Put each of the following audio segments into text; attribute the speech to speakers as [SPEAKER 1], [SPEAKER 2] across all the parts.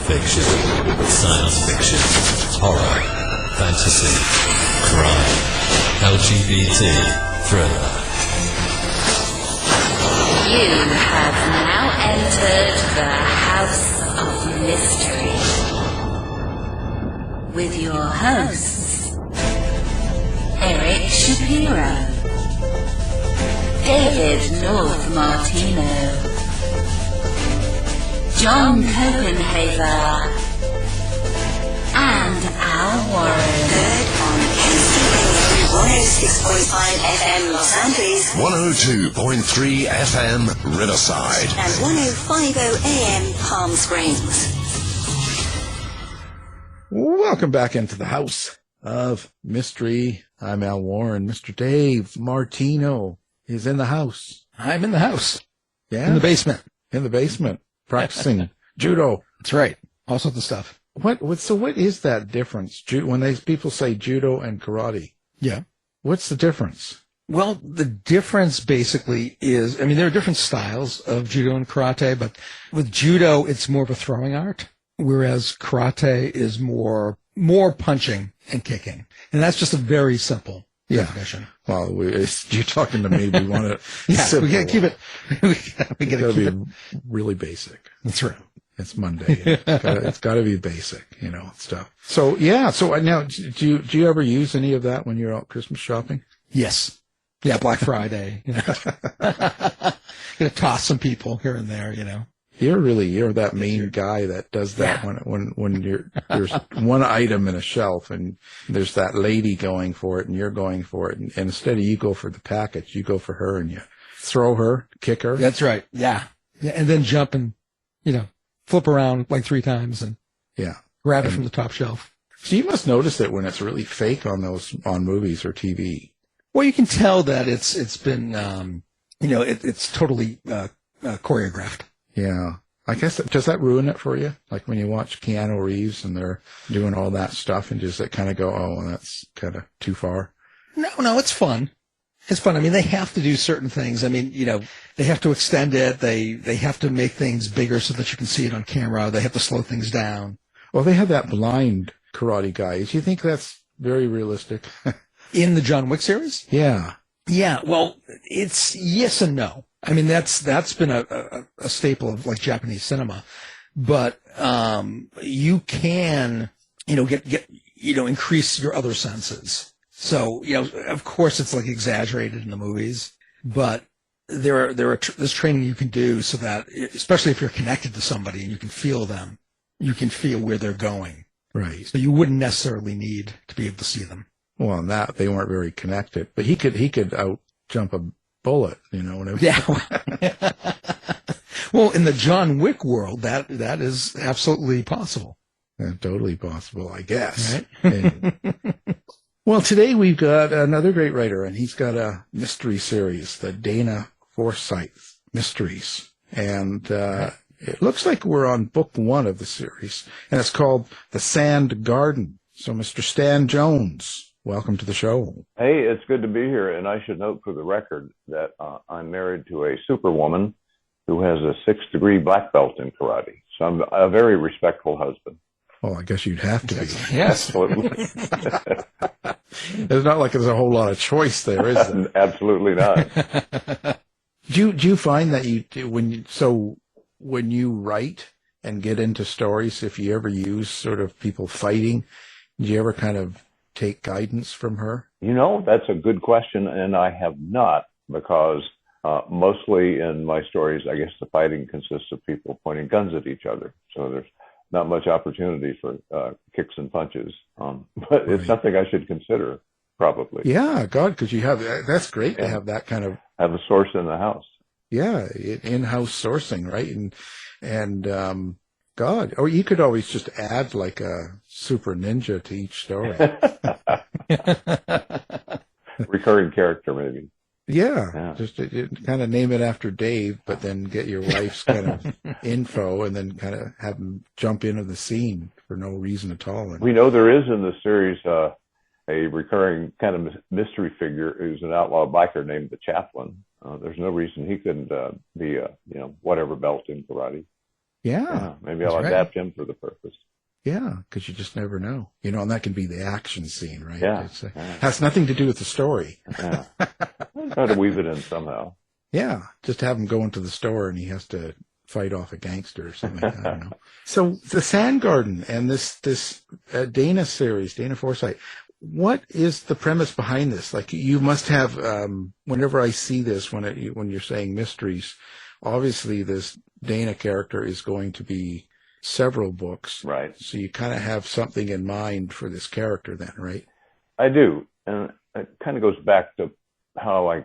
[SPEAKER 1] fiction, science fiction, horror, fantasy, crime, LGBT, thriller.
[SPEAKER 2] You have now entered the House of Mystery with your hosts, Eric Shapiro, David North Martino, John Copenhaver, and Al Warren. Heard on KCAA 106.5 FM Los Angeles,
[SPEAKER 3] 102.3 FM Riverside,
[SPEAKER 2] and 105.0 AM Palm Springs.
[SPEAKER 4] Welcome back into the House of Mystery. I'm Al Warren. Mr. Dave Martino is in the house.
[SPEAKER 5] I'm in the house.
[SPEAKER 4] Yeah.
[SPEAKER 5] In the basement.
[SPEAKER 4] In the basement. Practicing judo.
[SPEAKER 5] That's right. All sorts of stuff.
[SPEAKER 4] So what is that difference? When people say judo and karate.
[SPEAKER 5] Yeah.
[SPEAKER 4] What's the difference?
[SPEAKER 5] Well, the difference basically is, there are different styles of judo and karate, but with judo, it's more of a throwing art, whereas karate is more punching and kicking. And that's just a very simple definition.
[SPEAKER 4] Well, you're talking to me. We want to.
[SPEAKER 5] Yeah, we got to keep it. We got to
[SPEAKER 4] be really basic.
[SPEAKER 5] That's right.
[SPEAKER 4] It's Monday. It's got to be basic, stuff. So now, do you ever use any of that when you're out Christmas shopping?
[SPEAKER 5] Yes. Yeah, Black Friday. Gonna toss some people here and there.
[SPEAKER 4] You're that main guy that does that when there's one item in a shelf and there's that lady going for it and you're going for it, and instead of you go for the package, you go for her and you throw her, kick her.
[SPEAKER 5] That's right. Yeah, and then jump and flip around like 3 times and grab it from the top shelf.
[SPEAKER 4] So you must notice it when it's really fake on movies or TV.
[SPEAKER 5] Well, you can tell that it's been it's totally choreographed.
[SPEAKER 4] Yeah. I guess, does that ruin it for you? Like when you watch Keanu Reeves and they're doing all that stuff and just kind of go, oh, that's kind of too far?
[SPEAKER 5] No, it's fun. It's fun. They have to do certain things. They have to extend it. They have to make things bigger so that you can see it on camera. They have to slow things down.
[SPEAKER 4] Well, they have that blind karate guy. Do you think that's very realistic?
[SPEAKER 5] In the John Wick series?
[SPEAKER 4] Yeah.
[SPEAKER 5] Yeah. Well, it's yes and no. That's been a staple of like Japanese cinema, but you can get increase your other senses. So of course it's like exaggerated in the movies, but there's training you can do so that, especially if you're connected to somebody and you can feel them, you can feel where they're going.
[SPEAKER 4] Right.
[SPEAKER 5] So you wouldn't necessarily need to be able to see them.
[SPEAKER 4] Well, in that they weren't very connected, but he could out jump a bullet,
[SPEAKER 5] Yeah. Well, in the John Wick world, that is absolutely possible.
[SPEAKER 4] Yeah, totally possible, I guess.
[SPEAKER 5] Right?
[SPEAKER 4] Well, today we've got another great writer, and he's got a mystery series, the Dana Forsythe Mysteries. And it looks like we're on book 1 of the series, and it's called The Sand Garden. So, Mr. Stan Jones, welcome to the show.
[SPEAKER 6] Hey, it's good to be here, and I should note for the record that I'm married to a superwoman who has a 6th-degree black belt in karate. So I'm a very respectful husband.
[SPEAKER 4] Well, I guess you'd have to be.
[SPEAKER 5] Yes.
[SPEAKER 6] Absolutely.
[SPEAKER 4] It's not like there's a whole lot of choice there, is there?
[SPEAKER 6] Absolutely not.
[SPEAKER 4] Do you find that when you write and get into stories, if you ever use sort of people fighting, do you ever kind of take guidance from her?
[SPEAKER 6] That's a good question, and I have not, because mostly in my stories, I guess the fighting consists of people pointing guns at each other. So there's not much opportunity for kicks and punches. But it's something I should consider, probably.
[SPEAKER 4] Yeah, God, because that's great to have that kind of...
[SPEAKER 6] Have a source in the house.
[SPEAKER 4] Yeah, in-house sourcing, right? And God, or you could always just add like a super ninja to each story.
[SPEAKER 6] Recurring character, maybe.
[SPEAKER 4] Yeah. Just kind of name it after Dave, but then get your wife's kind of info and then kind of have them jump into the scene for no reason at all.
[SPEAKER 6] We know there is in the series a recurring kind of mystery figure who's an outlaw biker named the Chaplain. There's no reason he couldn't be a whatever belt in karate.
[SPEAKER 4] Yeah.
[SPEAKER 6] Maybe I'll adapt him for the purpose.
[SPEAKER 4] Yeah, because you just never know. And that can be the action scene, right?
[SPEAKER 6] Yeah.
[SPEAKER 4] Has nothing to do with the story.
[SPEAKER 6] Yeah. I'll try to weave it in somehow.
[SPEAKER 4] Yeah, just have him go into the store and he has to fight off a gangster or something. I don't know. So the Sand Garden and this Dana series, Dana Forsythe, what is the premise behind this? Like, you must have, whenever I see this, when you're saying mysteries, obviously this Dana character is going to be several books.
[SPEAKER 6] Right.
[SPEAKER 4] So you kind of have something in mind for this character then, right?
[SPEAKER 6] I do. And it kind of goes back to how I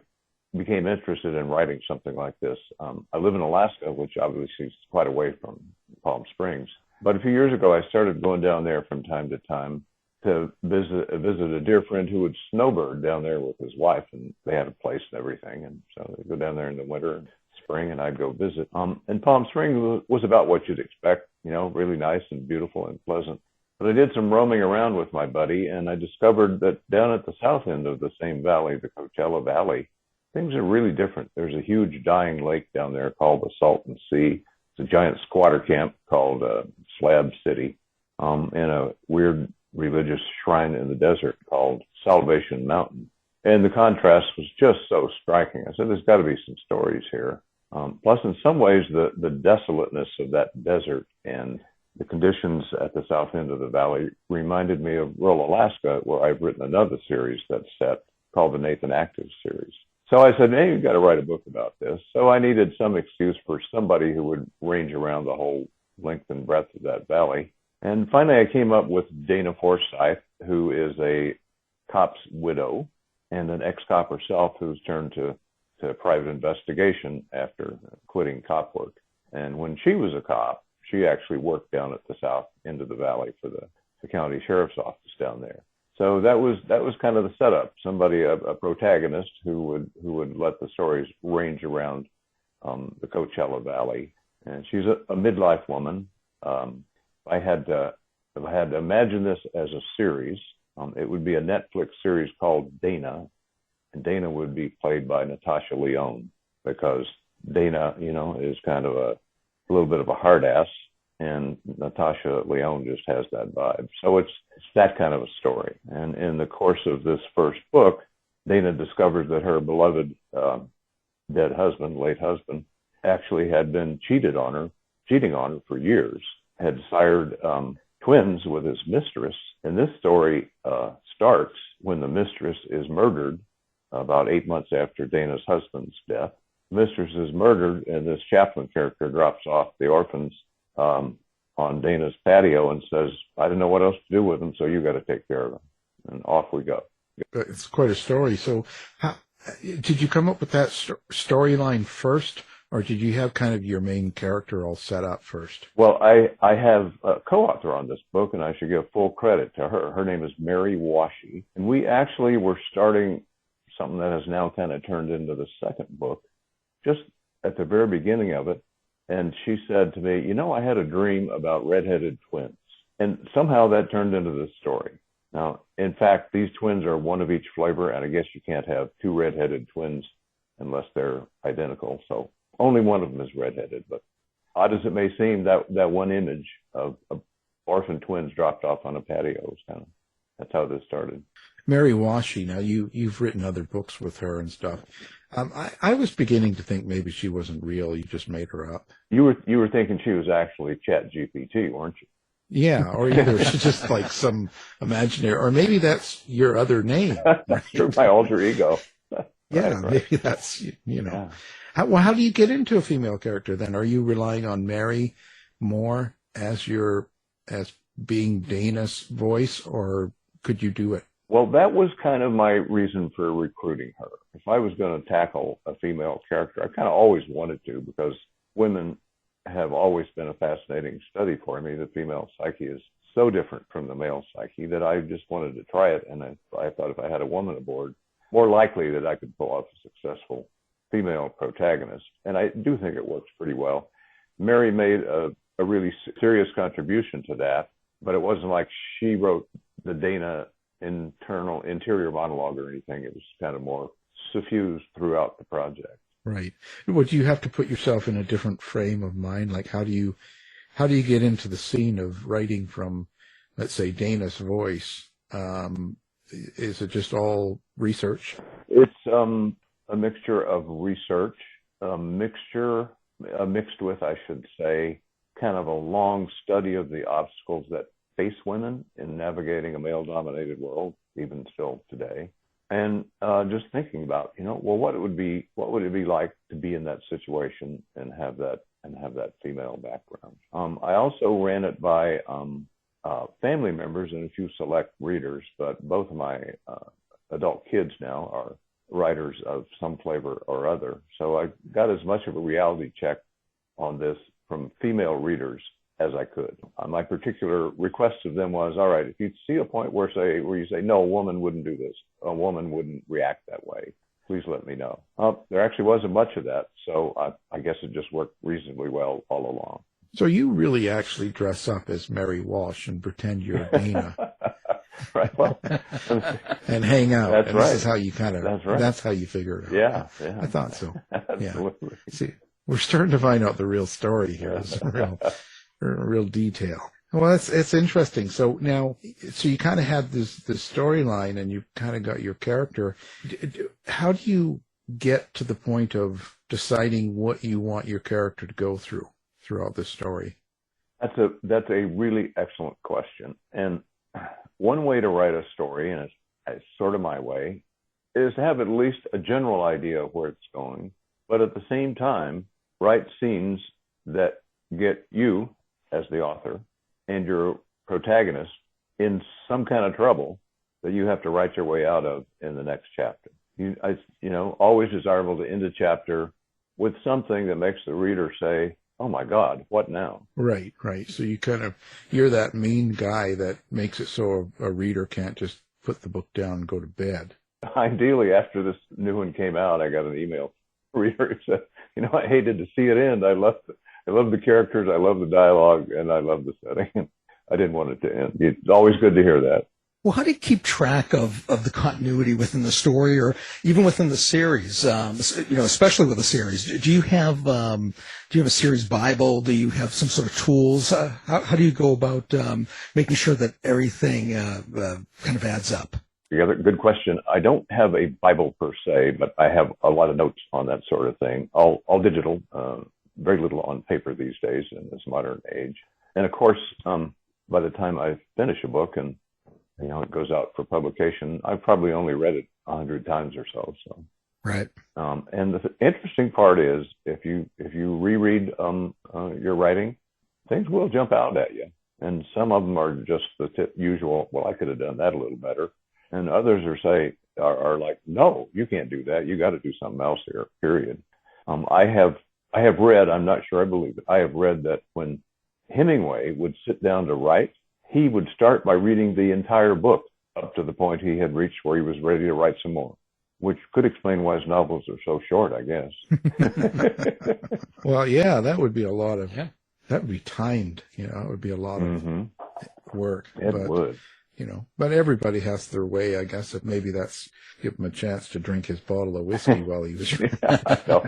[SPEAKER 6] became interested in writing something like this. I live in Alaska, which obviously is quite away from Palm Springs. But a few years ago, I started going down there from time to time to visit a dear friend who would snowbird down there with his wife, and they had a place and everything. And so they'd go down there in the winter and spring, and I'd go visit. And Palm Springs was about what you'd expect, really nice and beautiful and pleasant. But I did some roaming around with my buddy, and I discovered that down at the south end of the same valley, the Coachella Valley, things are really different. There's a huge dying lake down there called the Salton Sea. It's a giant squatter camp called Slab City, and a weird religious shrine in the desert called Salvation Mountain. And the contrast was just so striking. I said, there's got to be some stories here. Plus, in some ways, the desolateness of that desert and the conditions at the south end of the valley reminded me of rural Alaska, where I've written another series that's set called the Nathan Active series. So I said, hey, you've got to write a book about this. So I needed some excuse for somebody who would range around the whole length and breadth of that valley. And finally, I came up with Dana Forsythe, who is a cop's widow and an ex-cop herself who's turned to private investigation after quitting cop work. And when she was a cop, she actually worked down at the south end of the valley for the county sheriff's office down there. So that was kind of the setup. Somebody, a protagonist who would let the stories range around the Coachella Valley. And she's a midlife woman. If I had to imagine this as a series, it would be a Netflix series called Dana, and Dana would be played by Natasha Lyonne, because Dana, is kind of a little bit of a hard ass, and Natasha Lyonne just has that vibe. So it's that kind of a story. And in the course of this first book, Dana discovers that her beloved late husband, actually had been cheating on her for years, had sired twins with his mistress. And this story starts when the mistress is murdered about 8 months after Dana's husband's death. Mistress is murdered, and this chaplain character drops off the orphans on Dana's patio and says, I don't know what else to do with them, so you got to take care of them. And off we go.
[SPEAKER 4] It's quite a story. So did you come up with that storyline first, or did you have kind of your main character all set up first?
[SPEAKER 6] Well, I have a co-author on this book, and I should give full credit to her. Her name is Mary Washy, and we actually were starting something that has now kind of turned into the second book, just at the very beginning of it. And she said to me, I had a dream about redheaded twins. And somehow that turned into this story. Now, in fact, these twins are one of each flavor, and I guess you can't have two redheaded twins unless they're identical. So only one of them is redheaded. But odd as it may seem, that one image of orphan twins dropped off on a patio was that's how this started.
[SPEAKER 4] Mary Washy, now you've written other books with her and stuff. I was beginning to think maybe she wasn't real. You just made her up.
[SPEAKER 6] You were thinking she was actually ChatGPT, weren't you?
[SPEAKER 4] Yeah, or either she's just like some imaginary, or maybe that's your other name.
[SPEAKER 6] Right? My alter ego.
[SPEAKER 4] Yeah, right. Maybe that's, Yeah. How do you get into a female character then? Are you relying on Mary more as being Dana's voice, or could you do it?
[SPEAKER 6] Well, that was kind of my reason for recruiting her. If I was going to tackle a female character, I kind of always wanted to, because women have always been a fascinating study for me. The female psyche is so different from the male psyche that I just wanted to try it. And I thought if I had a woman aboard, more likely that I could pull off a successful female protagonist. And I do think it works pretty well. Mary made a really serious contribution to that, but it wasn't like she wrote the Dana interior monologue or anything. It was kind of more suffused throughout the project.
[SPEAKER 4] Right. Would you have to put yourself in a different frame of mind? Like, how do you how do you get into the scene of writing from, let's say, Dana's voice? Is it just all research?
[SPEAKER 6] It's a mixture of research, mixed with, I should say, kind of a long study of the obstacles that face women in navigating a male-dominated world, even still today, and just thinking about, well, what would it be like to be in that situation and have that female background. I also ran it by family members and a few select readers, but both of my adult kids now are writers of some flavor or other. So I got as much of a reality check on this from female readers as I could. My particular request of them was, all right, if you see a point where you say, no, a woman wouldn't do this, a woman wouldn't react that way, please let me know. There actually wasn't much of that, so I guess it just worked reasonably well all along.
[SPEAKER 4] So you really actually dress up as Mary Walsh and pretend you're Dana.
[SPEAKER 6] Right. Well,
[SPEAKER 4] and hang out.
[SPEAKER 6] That's
[SPEAKER 4] and
[SPEAKER 6] right.
[SPEAKER 4] This is how you that's how you figure it out.
[SPEAKER 6] Yeah.
[SPEAKER 4] I thought so.
[SPEAKER 6] Absolutely.
[SPEAKER 4] Yeah. See, we're starting to find out the real story here. It's real detail. Well, it's interesting. So now, you kind of had this storyline, and you kind of got your character. How do you get to the point of deciding what you want your character to go throughout this story?
[SPEAKER 6] That's a really excellent question. And one way to write a story, and it's sort of my way, is to have at least a general idea of where it's going, but at the same time, write scenes that get you, as the author, and your protagonist in some kind of trouble that you have to write your way out of in the next chapter. Always desirable to end a chapter with something that makes the reader say, oh my God, what now?
[SPEAKER 4] Right. So you're that mean guy that makes it so a reader can't just put the book down and go to bed.
[SPEAKER 6] Ideally, after this new one came out, I got an email from a reader who said, I hated to see it end. I love the characters, I love the dialogue, and I love the setting. I didn't want it to end. It's always good to hear that.
[SPEAKER 5] Well, how do you keep track of the continuity within the story, or even within the series? Especially with a series, do you have a series Bible? Do you have some sort of tools? How do you go about making sure that everything kind of adds up?
[SPEAKER 6] Yeah, good question. I don't have a Bible per se, but I have a lot of notes on that sort of thing. All digital, very little on paper these days in this modern age. And of course, by the time I finish a book and it goes out for publication, I've probably only read it 100 times or so.
[SPEAKER 5] Right.
[SPEAKER 6] And the interesting part is, if you reread your writing, things will jump out at you, and some of them are just the usual. Well, I could have done that a little better, and others are like, no, you can't do that. You got to do something else here. Period. I have read. I'm not sure I believe it. I have read that when Hemingway would sit down to write, he would start by reading the entire book up to the point he had reached where he was ready to write some more, which could explain why his novels are so short, I guess.
[SPEAKER 4] Well, yeah, that would be a lot of, that would be timed, it would be a lot of work.
[SPEAKER 6] It would.
[SPEAKER 4] But everybody has their way, I guess. If maybe that's give him a chance to drink his bottle of whiskey while he was.
[SPEAKER 6] I know.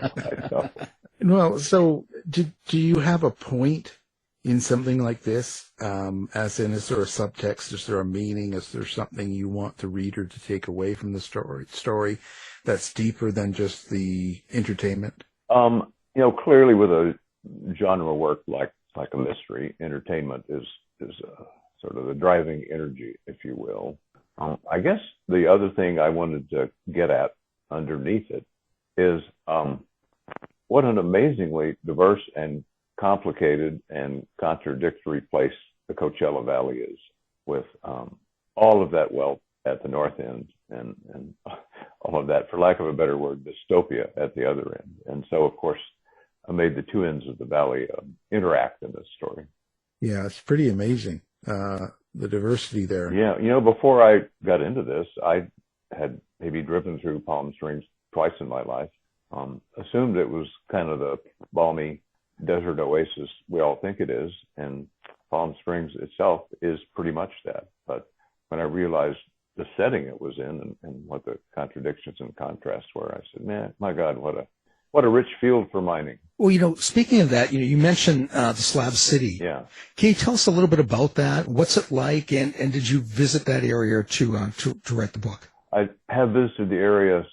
[SPEAKER 4] Well, so do you have a point in something like this? As in, is there a subtext? Is there a meaning? Is there something you want the reader to take away from the story that's deeper than just the entertainment?
[SPEAKER 6] Clearly with a genre work like a mystery, entertainment is sort of the driving energy, if you will. I guess the other thing I wanted to get at underneath it is what an amazingly diverse and complicated and contradictory place the Coachella Valley is, with all of that wealth at the north end and all of that, for lack of a better word, dystopia at the other end. And so, of course, I made the two ends of the valley interact in this story. Yeah,
[SPEAKER 4] it's pretty amazing, the diversity there.
[SPEAKER 6] Yeah, before I got into this, I had maybe driven through Palm Springs twice in my life, assumed it was kind of the balmy desert oasis we all think it is, and Palm Springs itself is pretty much that. But when I realized the setting it was in and what the contradictions and contrasts were, I said, man, my God, what what a rich field for mining.
[SPEAKER 5] Well, speaking of that, you mentioned the Slab City.
[SPEAKER 6] Yeah.
[SPEAKER 5] Can you tell us a little bit about that? What's it like, and did you visit that area to write the book?
[SPEAKER 6] I have visited the area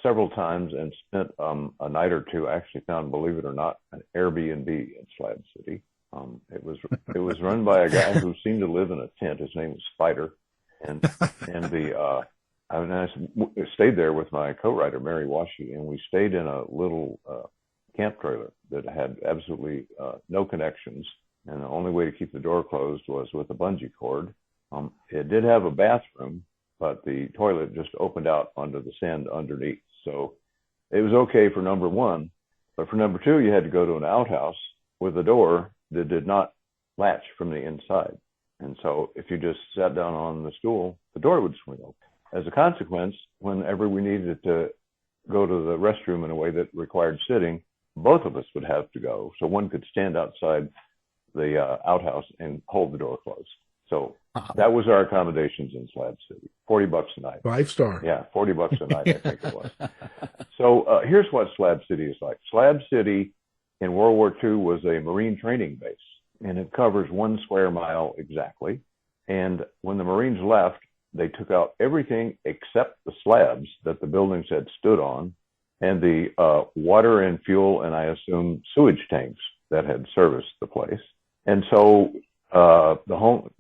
[SPEAKER 6] several times and spent a night or two. I actually found, believe it or not, an Airbnb in Slab City. It was run by a guy who seemed to live in a tent. His name was Spider, and I stayed there with my co-writer Mary Washi, and we stayed in a little camp trailer that had absolutely no connections, and the only way to keep the door closed was with a bungee cord. It did have a bathroom, but the toilet just opened out onto the sand underneath. So it was okay for number one, but for number two, you had to go to an outhouse with a door that did not latch from the inside. And so if you just sat down on the stool, the door would swing open. As a consequence, whenever we needed to go to the restroom in a way that required sitting, both of us would have to go. So one could stand outside the outhouse and hold the door closed. So that was our accommodations in Slab City. $40 a night.
[SPEAKER 4] 5-star.
[SPEAKER 6] Yeah, $40 a night, I think it was. So here's what Slab City is like. Slab City in World War II was a Marine training base, and it covers 1 square mile exactly. And when the Marines left, they took out everything except the slabs that the buildings had stood on, and the water and fuel, and I assume sewage tanks that had serviced the place. And so the home,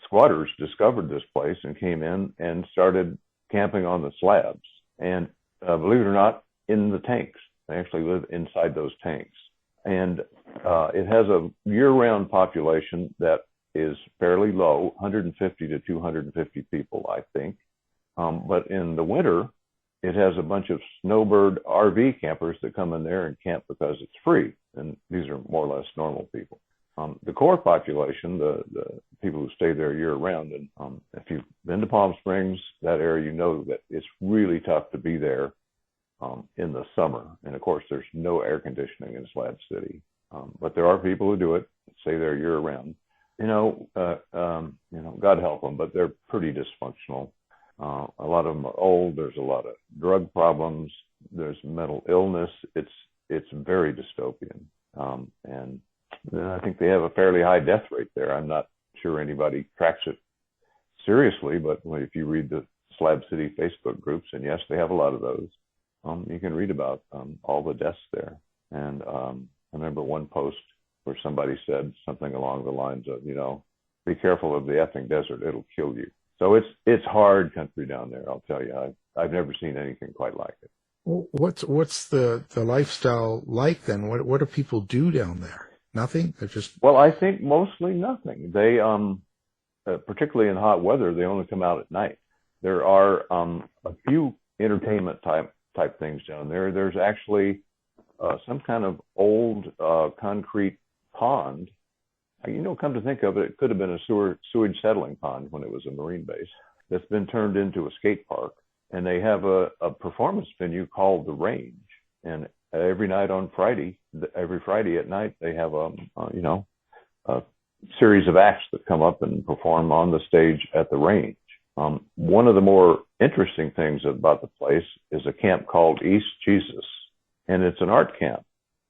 [SPEAKER 6] squatters discovered this place and came in and started camping on the slabs. And believe it or not, in the tanks. They actually live inside those tanks. And it has a year-round population that is fairly low, 150 to 250 people, I think. But in the winter, it has a bunch of snowbird RV campers that come in there and camp because it's free. And these are more or less normal people. The core population, the people who stay there year round, and if you've been to Palm Springs, that area, you know that it's really tough to be there in the summer. And of course, there's no air conditioning in Slab City. But there are people who do it, stay there year round. God help them, but they're pretty dysfunctional. A lot of them are old. There's a lot of drug problems. There's mental illness. It's very dystopian. And I think they have a fairly high death rate there. I'm not sure anybody tracks it seriously, but if you read the Slab City Facebook groups, and yes, they have a lot of those, you can read about all the deaths there. And I remember one post where somebody said something along the lines of, be careful of the effing desert, it'll kill you. So it's hard country down there, I'll tell you. I've never seen anything quite like it.
[SPEAKER 4] Well, what's the lifestyle like then? What do people do down there? Nothing? They're just...
[SPEAKER 6] Well, I think mostly nothing. They, particularly in hot weather, they only come out at night. There are a few entertainment type things down there. There's actually some kind of old concrete pond. Come to think of it, it could have been a sewage settling pond when it was a Marine base that's been turned into a skate park. And they have a performance venue called The Range. And every night on Friday, every Friday at night, they have a series of acts that come up and perform on the stage at The Range. One of the more interesting things about the place is a camp called East Jesus. And it's an art camp.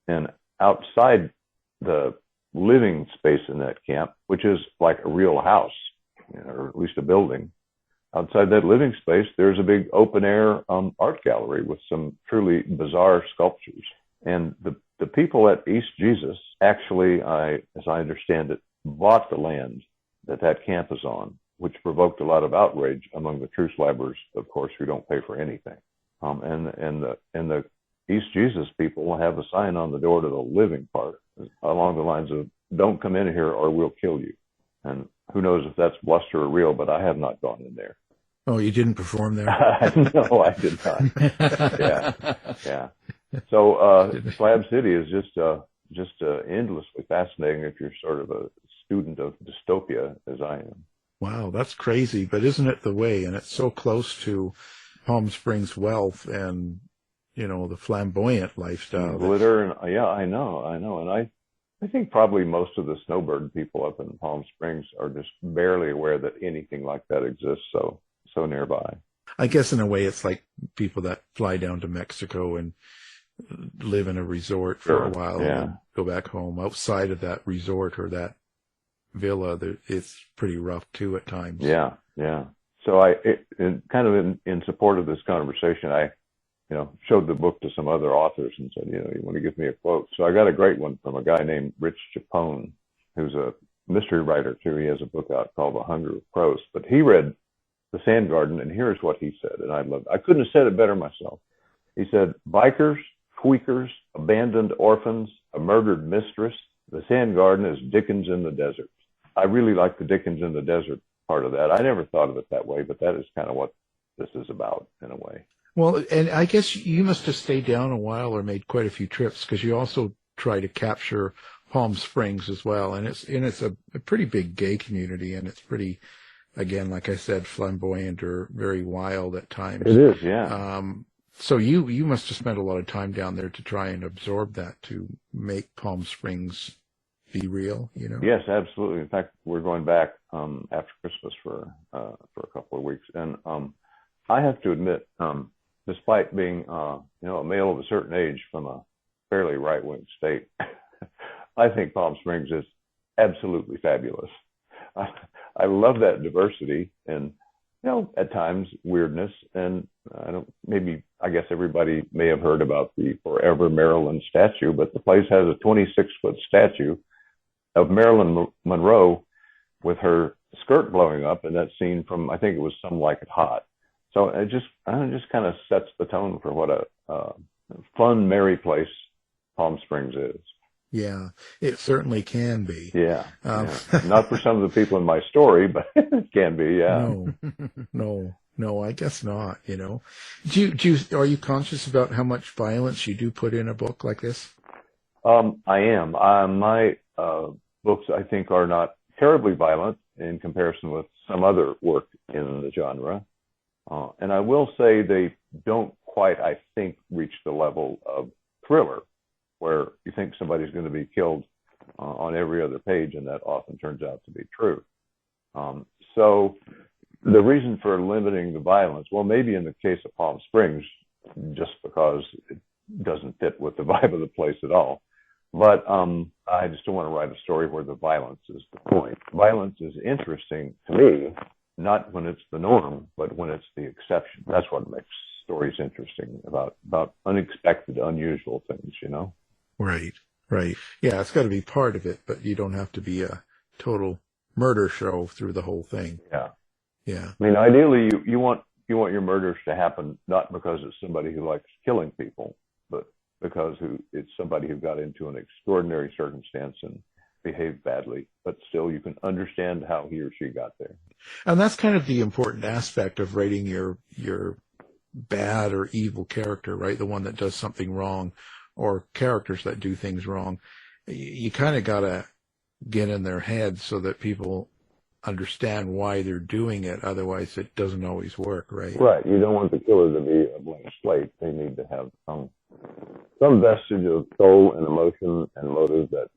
[SPEAKER 6] And outside the living space in that camp, which is like a real house, or at least a building, outside that living space, there's a big open air art gallery with some truly bizarre sculptures. And the people at East Jesus actually, as I understand it, bought the land that camp is on, which provoked a lot of outrage among the true slabbers, of course, who don't pay for anything. And the East Jesus people will have a sign on the door to the living part along the lines of, don't come in here or we'll kill you. And who knows if that's bluster or real, but I have not gone in there.
[SPEAKER 4] Oh, you didn't perform there?
[SPEAKER 6] No, I did not. Yeah. So Slab City is just endlessly fascinating if you're sort of a student of dystopia, as I am.
[SPEAKER 4] Wow, that's crazy, but isn't it the way? And it's so close to Palm Springs wealth and, the flamboyant lifestyle.
[SPEAKER 6] Glitter, and yeah, I know. And I think probably most of the snowbird people up in Palm Springs are just barely aware that anything like that exists so nearby.
[SPEAKER 4] I guess in a way it's like people that fly down to Mexico and live in a resort for a while
[SPEAKER 6] Yeah.
[SPEAKER 4] and go back home. Outside of that resort or that villa, it's pretty rough too at times.
[SPEAKER 6] Yeah. So in support of this conversation, I showed the book to some other authors and said, you want to give me a quote? So I got a great one from a guy named Rich Chapone, who's a mystery writer too. He has a book out called The Hunger of Prose, but he read The Sand Garden, and here's what he said, and I couldn't have said it better myself. He said, bikers, tweakers, abandoned orphans, a murdered mistress, the Sand Garden is Dickens in the desert. I really like the Dickens in the desert part of that. I never thought of it that way, but that is kind of what this is about in a way.
[SPEAKER 4] Well, and I guess you must have stayed down a while or made quite a few trips, because you also try to capture Palm Springs as well. And it's a pretty big gay community, and it's pretty, again, like I said, flamboyant or very wild at times.
[SPEAKER 6] It is, yeah.
[SPEAKER 4] So you must have spent a lot of time down there to try and absorb that, to make Palm Springs be real,
[SPEAKER 6] Yes, absolutely. In fact, we're going back after Christmas for a couple of weeks, and I have to admit, despite being a male of a certain age from a fairly right-wing state, I think Palm Springs is absolutely fabulous. I love that diversity and at times weirdness, and I guess everybody may have heard about the Forever Maryland statue, but the place has a 26-foot statue of Marilyn Monroe with her skirt blowing up, and that scene from, I think it was Some Like It Hot. So it just kind of sets the tone for what a fun, merry place Palm Springs is.
[SPEAKER 4] Yeah, it certainly can be.
[SPEAKER 6] Yeah, not for some of the people in my story, but it can be. Yeah.
[SPEAKER 4] No, I guess not. Are you conscious about how much violence you do put in a book like this?
[SPEAKER 6] I am. My books, I think, are not terribly violent in comparison with some other work in the genre. And I will say they don't quite, I think, reach the level of thriller, where you think somebody's going to be killed on every other page, and that often turns out to be true. So the reason for limiting the violence, well, maybe in the case of Palm Springs, just because it doesn't fit with the vibe of the place at all. But I just don't want to write a story where the violence is the point. Violence is interesting to me, not when it's the norm, but when it's the exception. That's what makes stories interesting, about unexpected, unusual things,
[SPEAKER 4] Right. Yeah, it's got to be part of it, but you don't have to be a total murder show through the whole thing. Yeah.
[SPEAKER 6] I mean, ideally, you want your murders to happen not because it's somebody who likes killing people, but because it's somebody who got into an extraordinary circumstance and behaved badly, but still you can understand how he or she got there.
[SPEAKER 4] And that's kind of the important aspect of writing your bad or evil character, right? The one that does something wrong, or characters that do things wrong. You kind of got to get in their head so that people understand why they're doing it. Otherwise, it doesn't always work, right?
[SPEAKER 6] Right. You don't want the killer to be a blank slate. They need to have some vestige of soul and emotion and motive that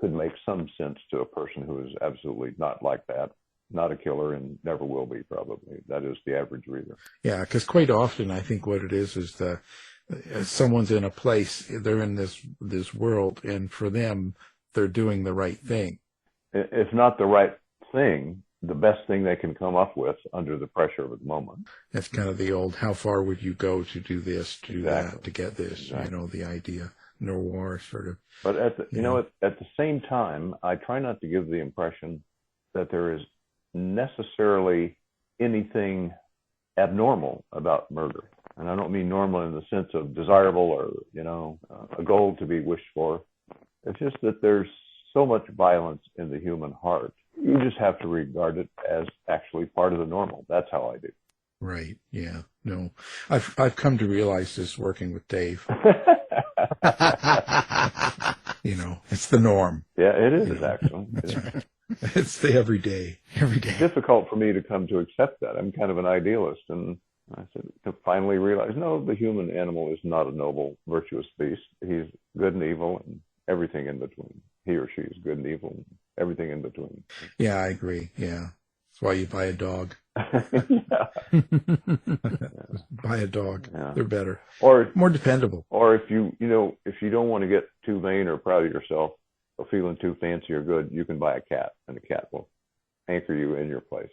[SPEAKER 6] could make some sense to a person who is absolutely not like that, not a killer, and never will be, probably. That is the average reader.
[SPEAKER 4] Yeah, because quite often I think what it is someone's in a place, they're in this world, and for them, they're doing the right thing.
[SPEAKER 6] If not the right thing, the best thing they can come up with under the pressure of the moment.
[SPEAKER 4] That's kind of the old, how far would you go to do this, to do
[SPEAKER 6] Exactly.
[SPEAKER 4] that, to get this,
[SPEAKER 6] Exactly.
[SPEAKER 4] the idea, noir sort of.
[SPEAKER 6] But at the same time, I try not to give the impression that there is necessarily anything abnormal about murder. And I don't mean normal in the sense of desirable or, a goal to be wished for. It's just that there's so much violence in the human heart. You just have to regard it as actually part of the normal. That's how I do.
[SPEAKER 4] Right. Yeah. No, I've come to realize this working with Dave. It's the norm.
[SPEAKER 6] Yeah, it is actually.
[SPEAKER 4] That's right. It's the everyday.
[SPEAKER 6] It's difficult for me to come to accept that. I'm kind of an idealist, and I said to finally realize, no, the human animal is not a noble, virtuous beast. He's good and evil and everything in between. He or she is good and evil and everything in between.
[SPEAKER 4] Yeah, I agree. Yeah. That's why you buy a dog.
[SPEAKER 6] Yeah.
[SPEAKER 4] Buy a dog.
[SPEAKER 6] Yeah.
[SPEAKER 4] They're better.
[SPEAKER 6] Or
[SPEAKER 4] More dependable.
[SPEAKER 6] Or if you don't want to get too vain or proud of yourself or feeling too fancy or good, you can buy a cat, and the cat will anchor you in your place.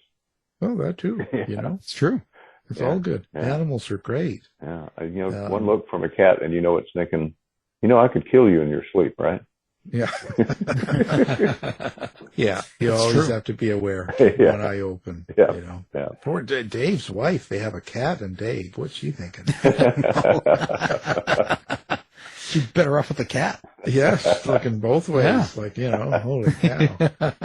[SPEAKER 4] Oh, that too.
[SPEAKER 6] Yeah.
[SPEAKER 4] You know,
[SPEAKER 5] It's true.
[SPEAKER 4] it's
[SPEAKER 6] Yeah.
[SPEAKER 4] all good.
[SPEAKER 6] Yeah.
[SPEAKER 4] Animals are great.
[SPEAKER 6] Yeah. One look from a cat, and it's thinking, I could kill you in your sleep, right?
[SPEAKER 4] Yeah. Yeah. You
[SPEAKER 5] That's
[SPEAKER 4] always
[SPEAKER 5] true.
[SPEAKER 4] have to be aware.
[SPEAKER 6] Yeah.
[SPEAKER 4] One eye open.
[SPEAKER 6] Yeah.
[SPEAKER 4] You know.
[SPEAKER 6] Yeah.
[SPEAKER 4] Poor Dave's wife. They have a cat, and Dave. What's she thinking?
[SPEAKER 5] She's better off with the cat.
[SPEAKER 4] Yes, looking both ways.
[SPEAKER 5] Yeah.
[SPEAKER 4] Like, holy cow.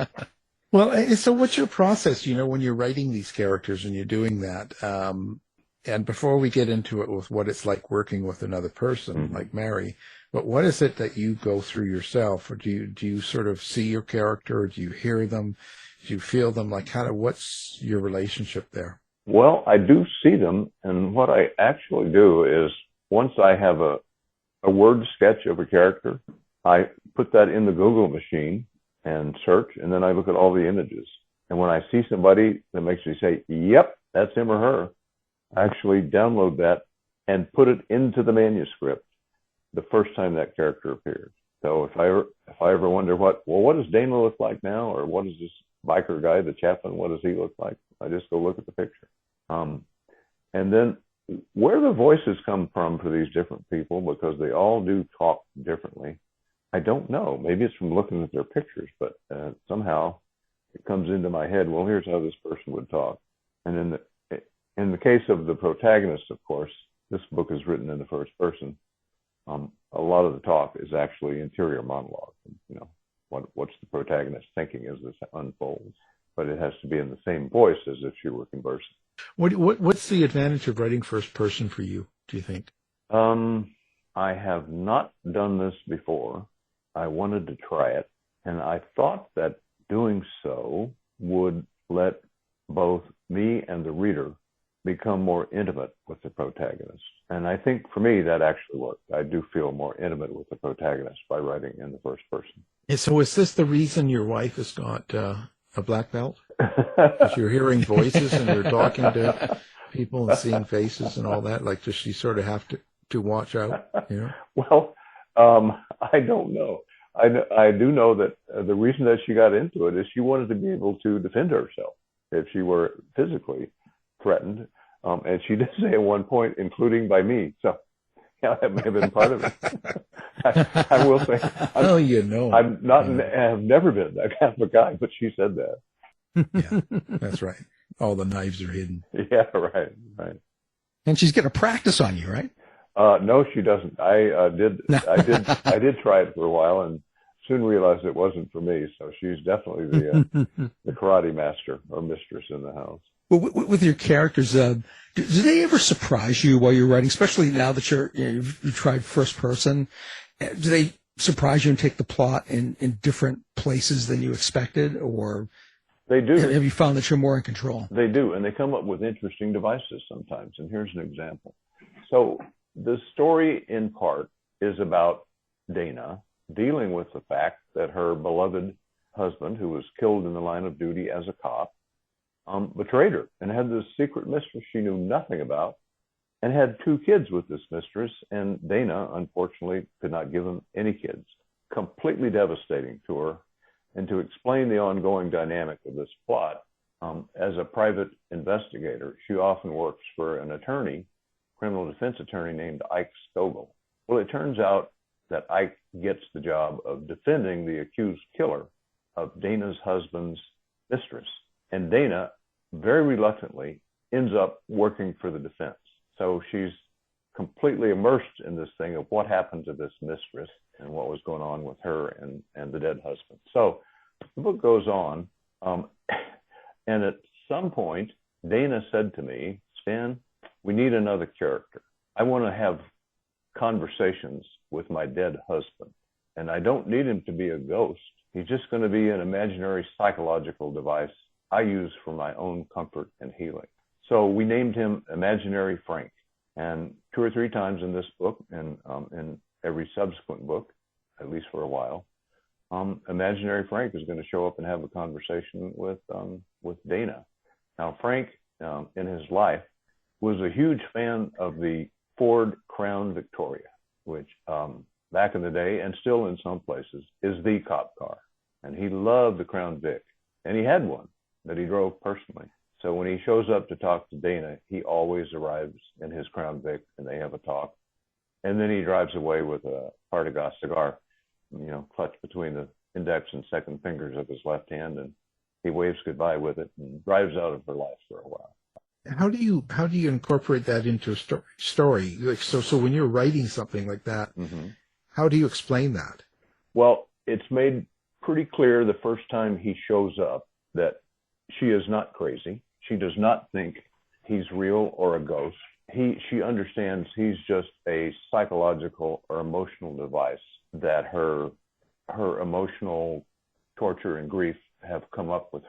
[SPEAKER 4] Well, so what's your process, when you're writing these characters and you're doing that? And before we get into it with what it's like working with another person like Mary, but what is it that you go through yourself? Or do you sort of see your character? Or do you hear them? Do you feel them? Like, what's your relationship there?
[SPEAKER 6] Well, I do see them, and what I actually do is once I have a word sketch of a character, I put that in the Google machine and search, and then I look at all the images. And when I see somebody that makes me say, yep, that's him or her, I actually download that and put it into the manuscript the first time that character appears. So if I ever wonder what does Dana look like now, or what does this biker guy, the chaplain, what does he look like? I just go look at the picture. And then where the voices come from for these different people, because they all do talk differently, I don't know. Maybe it's from looking at their pictures, but somehow it comes into my head, well, here's how this person would talk. And in the case of the protagonist, of course, this book is written in the first person. A lot of the talk is actually interior monologue. What's the protagonist thinking as this unfolds? But it has to be in the same voice as if she were conversing.
[SPEAKER 4] What's the advantage of writing first person for you, do you think?
[SPEAKER 6] I have not done this before. I wanted to try it, and I thought that doing so would let both me and the reader become more intimate with the protagonist. And I think for me, that actually worked. I do feel more intimate with the protagonist by writing in the first person.
[SPEAKER 4] Yeah, so is this the reason your wife has got a black belt? Because you're hearing voices and you're talking to people and seeing faces and all that? Like, does she sort of have to watch out,
[SPEAKER 6] Well, I don't know. I do know that the reason that she got into it is she wanted to be able to defend herself if she were physically threatened. And she did say at one point, including by me. So, that may have been part of it. I will say, I'm not, have never been that kind of a guy, but she said that.
[SPEAKER 4] Yeah, that's right. All the knives are hidden.
[SPEAKER 6] Yeah, right.
[SPEAKER 5] And she's getting a practice on you, right?
[SPEAKER 6] No, she doesn't. I did try it for a while and soon realized it wasn't for me. So she's definitely the karate master or mistress in the house.
[SPEAKER 5] Well, with your characters, do they ever surprise you while you're writing, especially now that you've tried first person? Do they surprise you and take the plot in different places than you expected, or
[SPEAKER 6] they do?
[SPEAKER 5] Have you found that you're more in control?
[SPEAKER 6] They do, and they come up with interesting devices sometimes. And here's an example. So the story, in part, is about Dana dealing with the fact that her beloved husband, who was killed in the line of duty as a cop, betrayed her and had this secret mistress she knew nothing about, and had 2 kids with this mistress. And Dana, unfortunately, could not give them any kids. Completely devastating to her. And to explain the ongoing dynamic of this plot, as a private investigator, she often works for an attorney, criminal defense attorney named Ike Stogel. Well, it turns out that Ike gets the job of defending the accused killer of Dana's husband's mistress. And Dana, very reluctantly, ends up working for the defense. So she's completely immersed in this thing of what happened to this mistress and what was going on with her and the dead husband. So the book goes on. And at some point, Dana said to me, Stan, we need another character. I want to have conversations with my dead husband. And I don't need him to be a ghost. He's just going to be an imaginary psychological device I use for my own comfort and healing. So we named him Imaginary Frank. And 2 or 3 times in this book and in every subsequent book, at least for a while, Imaginary Frank is going to show up and have a conversation with Dana. Now, Frank, in his life, was a huge fan of the Ford Crown Victoria, which back in the day, and still in some places, is the cop car. And he loved the Crown Vic, and he had one that he drove personally. So when he shows up to talk to Dana, he always arrives in his Crown Vic, and they have a talk. And then he drives away with a Partagas cigar, clutched between the index and second fingers of his left hand, and he waves goodbye with it and drives out of her life for a while.
[SPEAKER 4] How do you incorporate that into a story? Like, so when you're writing something like that, how do you explain that?
[SPEAKER 6] Well, it's made pretty clear the first time he shows up that she is not crazy. She does not think he's real or a ghost. She understands he's just a psychological or emotional device that her emotional torture and grief have come up with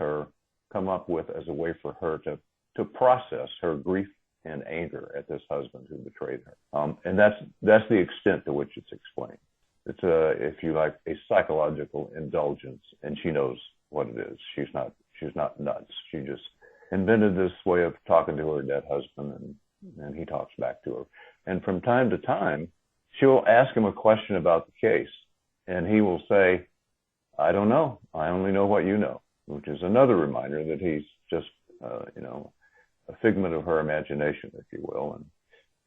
[SPEAKER 6] as a way for her to process her grief and anger at this husband who betrayed her. And that's the extent to which it's explained. It's if you like, a psychological indulgence, and she knows what it is. She's not nuts. She just invented this way of talking to her dead husband, and he talks back to her. And from time to time, she'll ask him a question about the case, and he will say, "I don't know. I only know what you know," which is another reminder that he's just, a figment of her imagination, if you will. And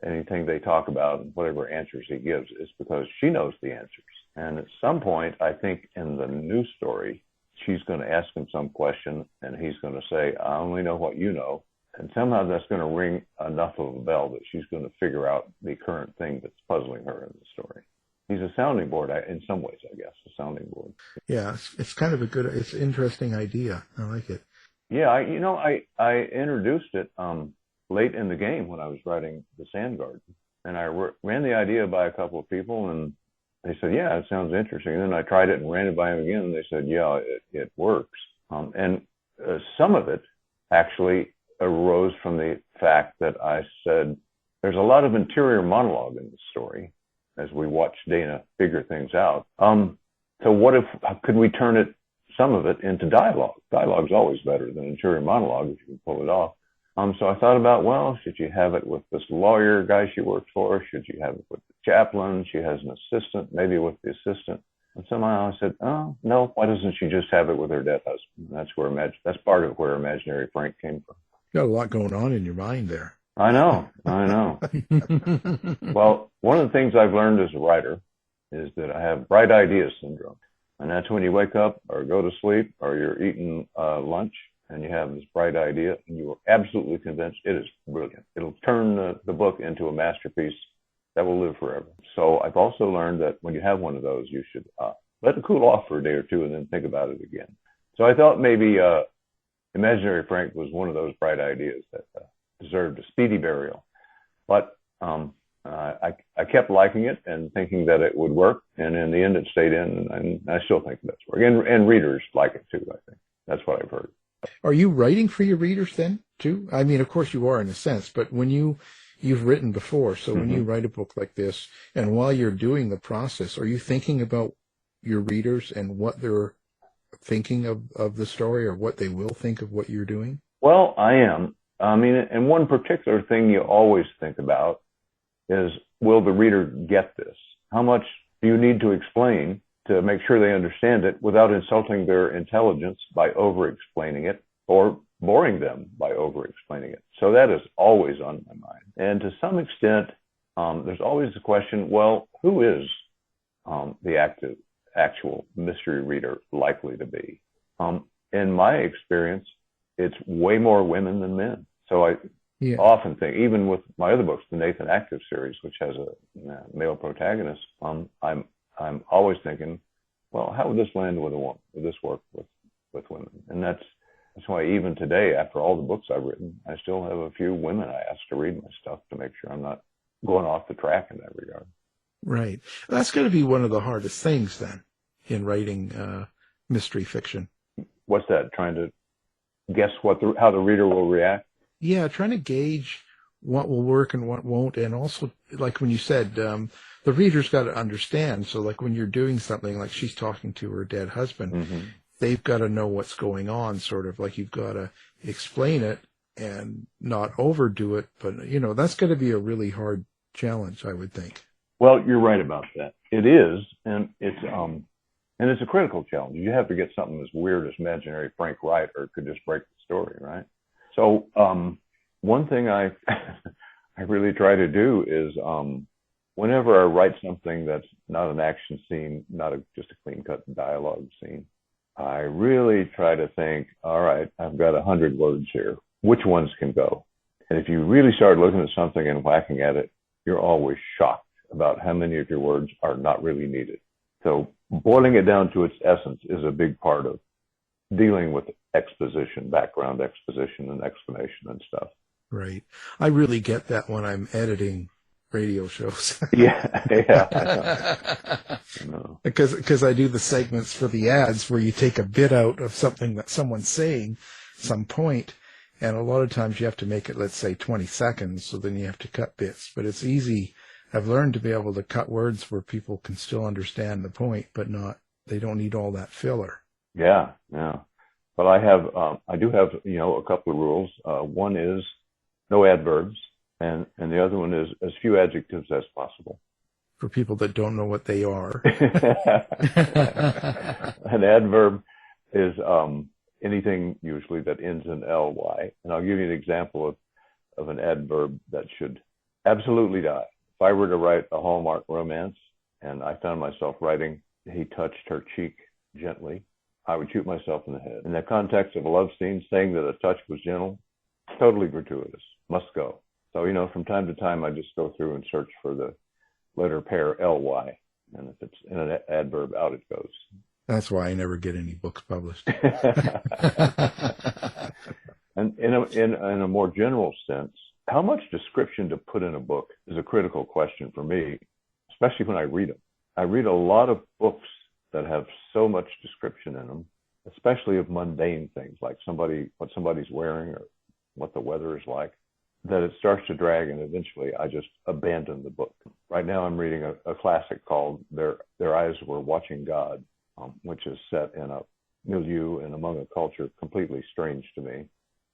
[SPEAKER 6] anything they talk about and whatever answers he gives is because she knows the answers. And at some point, I think in the new story, she's going to ask him some question, and he's going to say, "I only know what you know." And somehow that's going to ring enough of a bell that she's going to figure out the current thing that's puzzling her in the story. He's a sounding board, in some ways, I guess, a sounding board.
[SPEAKER 4] Yeah, it's kind of it's an interesting idea. I like it.
[SPEAKER 6] Yeah, I introduced it late in the game when I was writing The Sand Garden. And I ran the idea by a couple of people, and they said, "Yeah, it sounds interesting." And then I tried it and ran it by them again, and they said, "Yeah, it works." And some of it actually arose from the fact that I said, there's a lot of interior monologue in the story as we watch Dana figure things out. So could we turn some of it into dialogue? Dialogue's always better than interior monologue if you can pull it off. So I thought about, well, should you have it with this lawyer guy she works for? Should you have it with the chaplain? She has an assistant, maybe with the assistant. And somehow I said, oh, no, why doesn't she just have it with her dead husband? That's part of where Imaginary Frank came from.
[SPEAKER 4] Got a lot going on in your mind there.
[SPEAKER 6] I know. Well, one of the things I've learned as a writer is that I have bright ideas syndrome. And that's when you wake up or go to sleep or you're eating lunch and you have this bright idea and you are absolutely convinced it is brilliant. It'll turn the book into a masterpiece that will live forever. So I've also learned that when you have one of those, you should let it cool off for a day or two and then think about it again. So I thought maybe Imaginary Frank was one of those bright ideas that deserved a speedy burial. But I kept liking it and thinking that it would work. And in the end, it stayed in, and I still think that's working. And readers like it too, I think. That's what I've heard.
[SPEAKER 4] Are you writing for your readers then, too? I mean, of course you are in a sense, but when you've written before, so when you write a book like this, and while you're doing the process, are you thinking about your readers and what they're thinking of the story or what they will think of what you're doing?
[SPEAKER 6] Well, I am. I mean, and one particular thing you always think about is, will the reader get this? How much do you need to explain to make sure they understand it without insulting their intelligence by over-explaining it or boring them by over-explaining it? So that is always on my mind. And to some extent, there's always the question, well, who is the actual mystery reader likely to be? In my experience, it's way more women than men. So I often think, even with my other books, the Nathan Active series, which has a male protagonist, I'm always thinking, well, how would this land with a woman? Would this work with women? And that's why even today, after all the books I've written, I still have a few women I ask to read my stuff to make sure I'm not going off the track in that regard. Right.
[SPEAKER 4] That's going to be one of the hardest things then in writing mystery fiction.
[SPEAKER 6] What's that? Trying to guess how the reader will react?
[SPEAKER 4] Yeah, trying to gauge what will work and what won't. And also, like when you said, the reader's got to understand. So like when you're doing something like she's talking to her dead husband,
[SPEAKER 6] Mm-hmm.
[SPEAKER 4] they've got to know what's going on, sort of like you've got to explain it and not overdo it. But, you know, that's going to be a really hard challenge, I would think.
[SPEAKER 6] Well, you're right about that. It is, and it's a critical challenge. You have to get something as weird as imaginary Frank Wright, or it could just break the story, right? So one thing I I really try to do is whenever I write something that's not an action scene, not just a clean-cut dialogue scene, I really try to think, all right, I've got 100 words here. Which ones can go? And if you really start looking at something and whacking at it, you're always shocked about how many of your words are not really needed. So boiling it down to its essence is a big part of dealing with exposition, background exposition and explanation and stuff.
[SPEAKER 4] Right. I really get that when I'm editing radio shows.
[SPEAKER 6] Yeah. No.
[SPEAKER 4] Because I do the segments for the ads where you take a bit out of something that someone's saying, some point, and a lot of times you have to make it, let's say, 20 seconds, so then you have to cut bits. But it's easy. I've learned to be able to cut words where people can still understand the point, but they don't need all that filler.
[SPEAKER 6] Yeah. But I do have, a couple of rules. One is no adverbs, and the other one is as few adjectives as possible.
[SPEAKER 4] For people that don't know what they are.
[SPEAKER 6] An adverb is anything usually that ends in ly. And I'll give you an example of an adverb that should absolutely die. If I were to write a Hallmark romance and I found myself writing, he touched her cheek gently, I would shoot myself in the head. In the context of a love scene, saying that a touch was gentle, totally gratuitous, must go. So, from time to time, I just go through and search for the letter pair ly. And if it's in an adverb, out it goes.
[SPEAKER 4] That's why I never get any books published.
[SPEAKER 6] And in a more general sense, how much description to put in a book is a critical question for me, especially when I read them. I read a lot of books that have so much description in them, especially of mundane things like what somebody's wearing or what the weather is like, that it starts to drag, and eventually I just abandon the book. Right now I'm reading a classic called Their Eyes Were Watching God, which is set in a milieu and among a culture completely strange to me.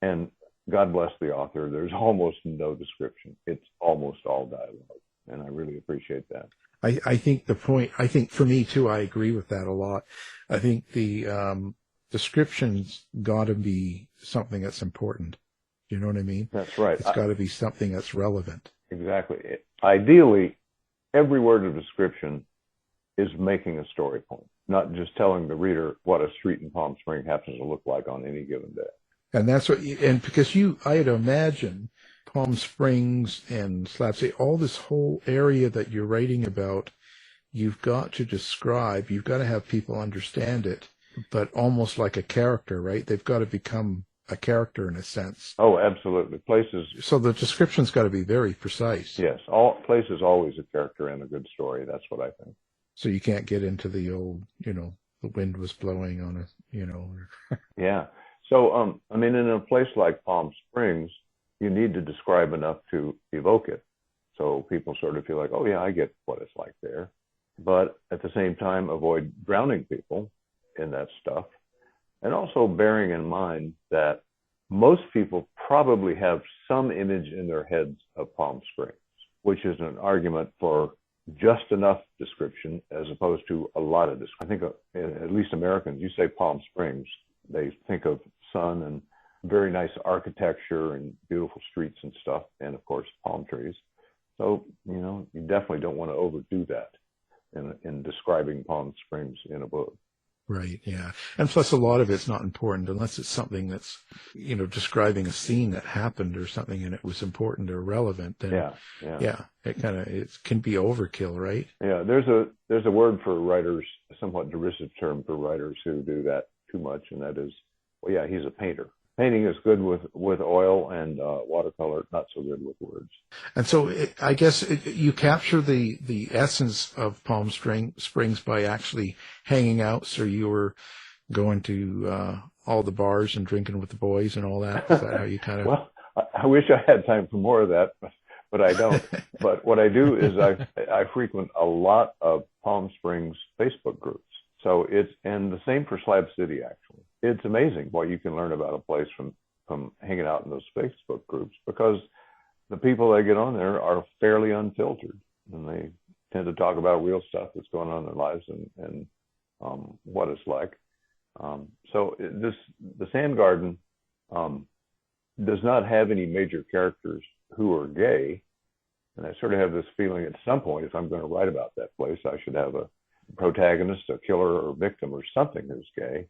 [SPEAKER 6] And God bless the author, there's almost no description. It's almost all dialogue, and I really appreciate that.
[SPEAKER 4] I think for me too, I agree with that a lot. I think the description's got to be something that's important. You know what I mean?
[SPEAKER 6] That's right.
[SPEAKER 4] It's got to be something that's relevant.
[SPEAKER 6] Exactly. Ideally, every word of description is making a story point, not just telling the reader what a street in Palm Springs happens to look like on any given day. And
[SPEAKER 4] that's because I'd imagine Palm Springs and Slab City, all this whole area that you're writing about, you've got to describe, you've got to have people understand it, but almost like a character, right? They've got to become a character in a sense.
[SPEAKER 6] Oh, absolutely. Places.
[SPEAKER 4] So the description's got to be very precise.
[SPEAKER 6] Yes. All places always a character in a good story. That's what I think.
[SPEAKER 4] So you can't get into the old, the wind was blowing on a,
[SPEAKER 6] Yeah. So, in a place like Palm Springs, you need to describe enough to evoke it. So people sort of feel like, oh yeah, I get what it's like there. But at the same time, avoid drowning people in that stuff. And also bearing in mind that most people probably have some image in their heads of Palm Springs, which is an argument for just enough description as opposed to a lot of description. I think at least Americans, you say Palm Springs, they think of sun and very nice architecture and beautiful streets and stuff, and of course palm trees. So you definitely don't want to overdo that in describing Palm Springs in a book.
[SPEAKER 4] Right, yeah. And plus a lot of it's not important unless it's something that's, describing a scene that happened or something and it was important or relevant. Then, yeah, it can be overkill, right? Yeah,
[SPEAKER 6] there's a word for writers, a somewhat derisive term for writers who do that too much, and that is, well, yeah, he's a painter. Painting is good with oil and watercolor, not so good with words.
[SPEAKER 4] And so I guess you capture the essence of Palm Springs by actually hanging out. So you were going to all the bars and drinking with the boys and all that. Is that how you kind of?
[SPEAKER 6] Well, I wish I had time for more of that, but I don't. But what I do is I frequent a lot of Palm Springs Facebook groups. So and the same for Slab City, actually. It's amazing what you can learn about a place from hanging out in those Facebook groups, because the people that get on there are fairly unfiltered, and they tend to talk about real stuff that's going on in their lives and what it's like. So the Sand Garden does not have any major characters who are gay. And I sort of have this feeling at some point, if I'm going to write about that place, I should have a protagonist, a killer or victim or something who's gay.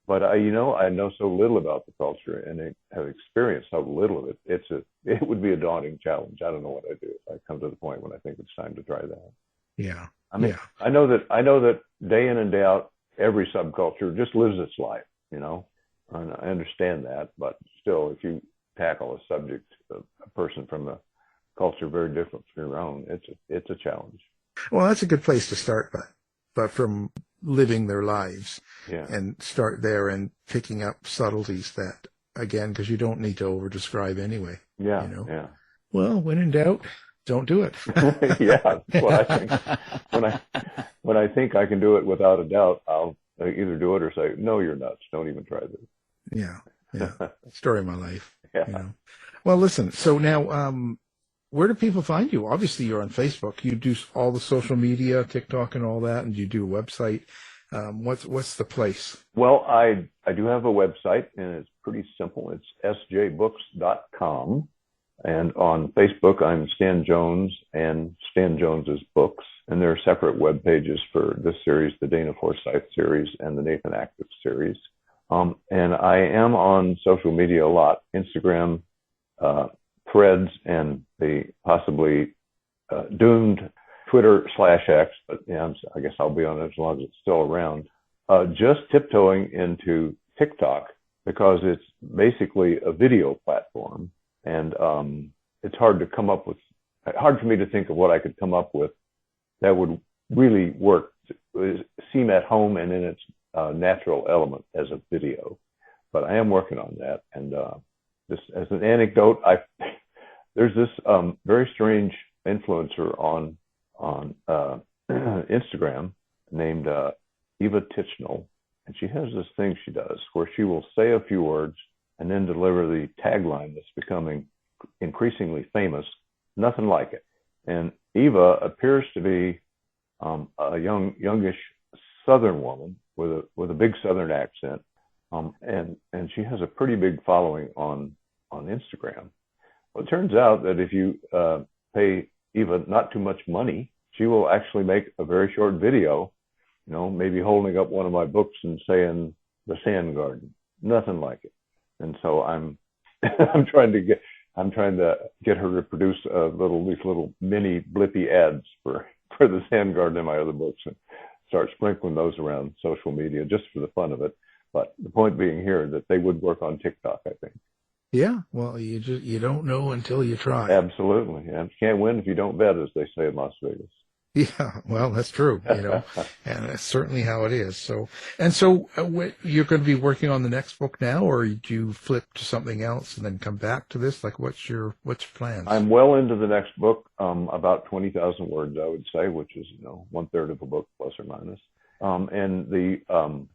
[SPEAKER 6] But I know so little about the culture and have experienced so little of it. It would be a daunting challenge. I don't know what I do if I come to the point when I think it's time to try that.
[SPEAKER 4] Yeah.
[SPEAKER 6] I mean, yeah. I know that day in and day out, every subculture just lives its life, and I understand that. But still, if you tackle a subject, a person from a culture very different from your own, it's a challenge.
[SPEAKER 4] Well, that's a good place to start, but from living their lives,
[SPEAKER 6] yeah.
[SPEAKER 4] And start there and picking up subtleties that, again, because you don't need to over-describe anyway.
[SPEAKER 6] Yeah, yeah.
[SPEAKER 4] Well, when in doubt, don't do it.
[SPEAKER 6] Yeah, that's what I think. When I think I can do it without a doubt, I'll either do it or say, no, you're nuts. Don't even try this.
[SPEAKER 4] Yeah. Story of my life.
[SPEAKER 6] Yeah.
[SPEAKER 4] Well, listen, so now, where do people find you? Obviously, you're on Facebook. You do all the social media, TikTok and all that, and you do a website. What's the place?
[SPEAKER 6] Well, I do have a website, and it's pretty simple. It's sjbooks.com. And on Facebook, I'm Stan Jones and Stan Jones's Books. And there are separate web pages for this series, the Dana Forsythe series and the Nathan Active series. And I am on social media a lot, Instagram, Threads, and the possibly doomed Twitter/X, but yeah, I guess I'll be on it as long as it's still around. Just tiptoeing into TikTok, because it's basically a video platform. And it's hard for me to think of what I could come up with that would really work, seem at home and in its natural element as a video. But I am working on that. And just as an anecdote, there's this very strange influencer on Instagram named Eva Tichnell. And she has this thing she does where she will say a few words and then deliver the tagline that's becoming increasingly famous, nothing like it. And Eva appears to be a youngish Southern woman with a big Southern accent, and she has a pretty big following on Instagram. Well, it turns out that if you pay Eva not too much money, she will actually make a very short video, maybe holding up one of my books and saying the Sand Garden, nothing like it. And so I'm trying to get her to produce these little mini blippy ads for the Sand Garden in my other books, and start sprinkling those around social media just for the fun of it. But the point being here that they would work on TikTok, I think.
[SPEAKER 4] Yeah, well, you don't know until you try.
[SPEAKER 6] Absolutely, and you can't win if you don't bet, as they say in Las Vegas.
[SPEAKER 4] Yeah, well, that's true, and that's certainly how it is. So you're going to be working on the next book now, or do you flip to something else and then come back to this? Like, what's your plans?
[SPEAKER 6] I'm well into the next book, about 20,000 words, I would say, which is 1/3 of a book plus or minus. And the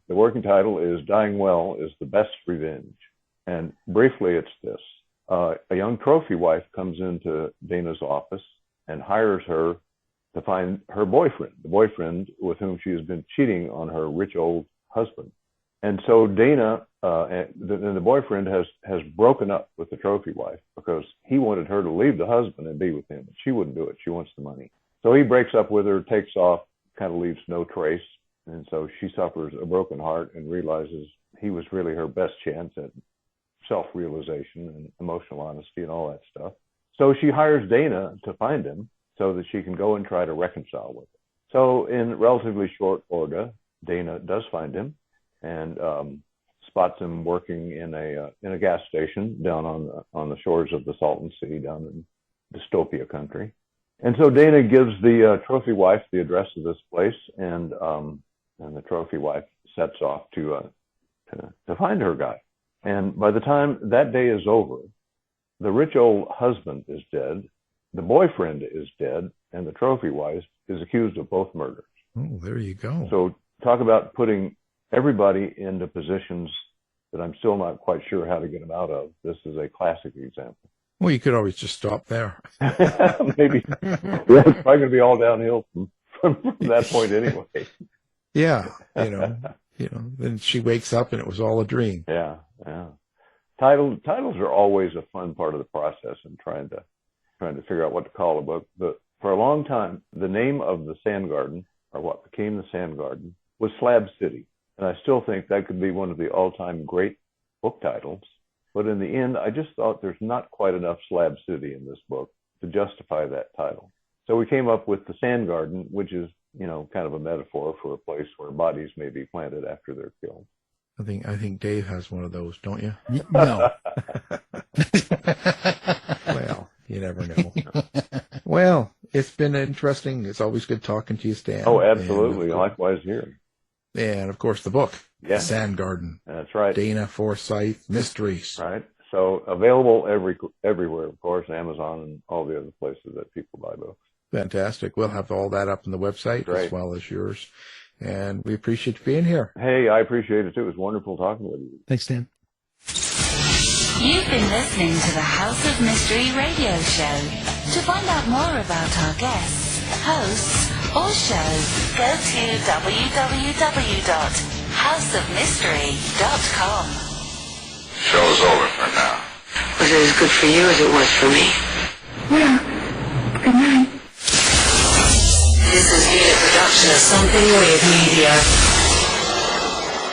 [SPEAKER 6] working title is "Dying Well is the Best Revenge." And briefly, it's this: a young trophy wife comes into Dana's office and hires her to find her boyfriend, the boyfriend with whom she has been cheating on her rich old husband. And so Dana, and the boyfriend has broken up with the trophy wife because he wanted her to leave the husband and be with him. She wouldn't do it. She wants the money. So he breaks up with her, takes off, kind of leaves no trace. And so she suffers a broken heart and realizes he was really her best chance at self-realization and emotional honesty and all that stuff. So she hires Dana to find him so that she can go and try to reconcile with him. So in relatively short order, Dana does find him and spots him working in a gas station down on the shores of the Salton Sea, down in dystopia country. And so Dana gives the trophy wife the address of this place, and the trophy wife sets off to find her guy. And by the time that day is over, the rich old husband is dead, the boyfriend is dead, and the trophy wife is accused of both murders.
[SPEAKER 4] Oh, there you go.
[SPEAKER 6] So talk about putting everybody into positions that I'm still not quite sure how to get them out of. This is a classic example.
[SPEAKER 4] Well, you could always just stop there.
[SPEAKER 6] Maybe. Yeah, it's probably going to be all downhill from that point anyway.
[SPEAKER 4] Yeah, then she wakes up and it was all a dream.
[SPEAKER 6] Yeah. Titles are always a fun part of the process in trying to figure out what to call a book. But for a long time, the name of the Sand Garden, or what became the Sand Garden, was Slab City. And I still think that could be one of the all-time great book titles. But in the end, I just thought there's not quite enough Slab City in this book to justify that title. So we came up with the Sand Garden, which is, kind of a metaphor for a place where bodies may be planted after they're killed.
[SPEAKER 4] I think Dave has one of those, don't you?
[SPEAKER 5] No.
[SPEAKER 4] Well, you never know. Well, it's been interesting. It's always good talking to you, Stan.
[SPEAKER 6] Oh, absolutely. Likewise here.
[SPEAKER 4] And, of course, the book,
[SPEAKER 6] Yeah.
[SPEAKER 4] Sand Garden.
[SPEAKER 6] That's right.
[SPEAKER 4] Dana Forsythe Mysteries.
[SPEAKER 6] Right. So available everywhere, of course, Amazon and all the other places that people buy books.
[SPEAKER 4] Fantastic. We'll have all that up on the website
[SPEAKER 6] Great.
[SPEAKER 4] as well as yours. And we appreciate you being here.
[SPEAKER 6] Hey, I appreciate it too. It was wonderful talking with you.
[SPEAKER 5] Thanks, Dan.
[SPEAKER 2] You've been listening to the House of Mystery radio show. To find out more about our guests, hosts, or show, go to www.houseofmystery.com.
[SPEAKER 3] Show's over for now.
[SPEAKER 7] Was it as good for you as it was for me?
[SPEAKER 2] Yeah. Good night.
[SPEAKER 7] This has been a production of Something Weird Media.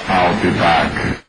[SPEAKER 3] I'll be back.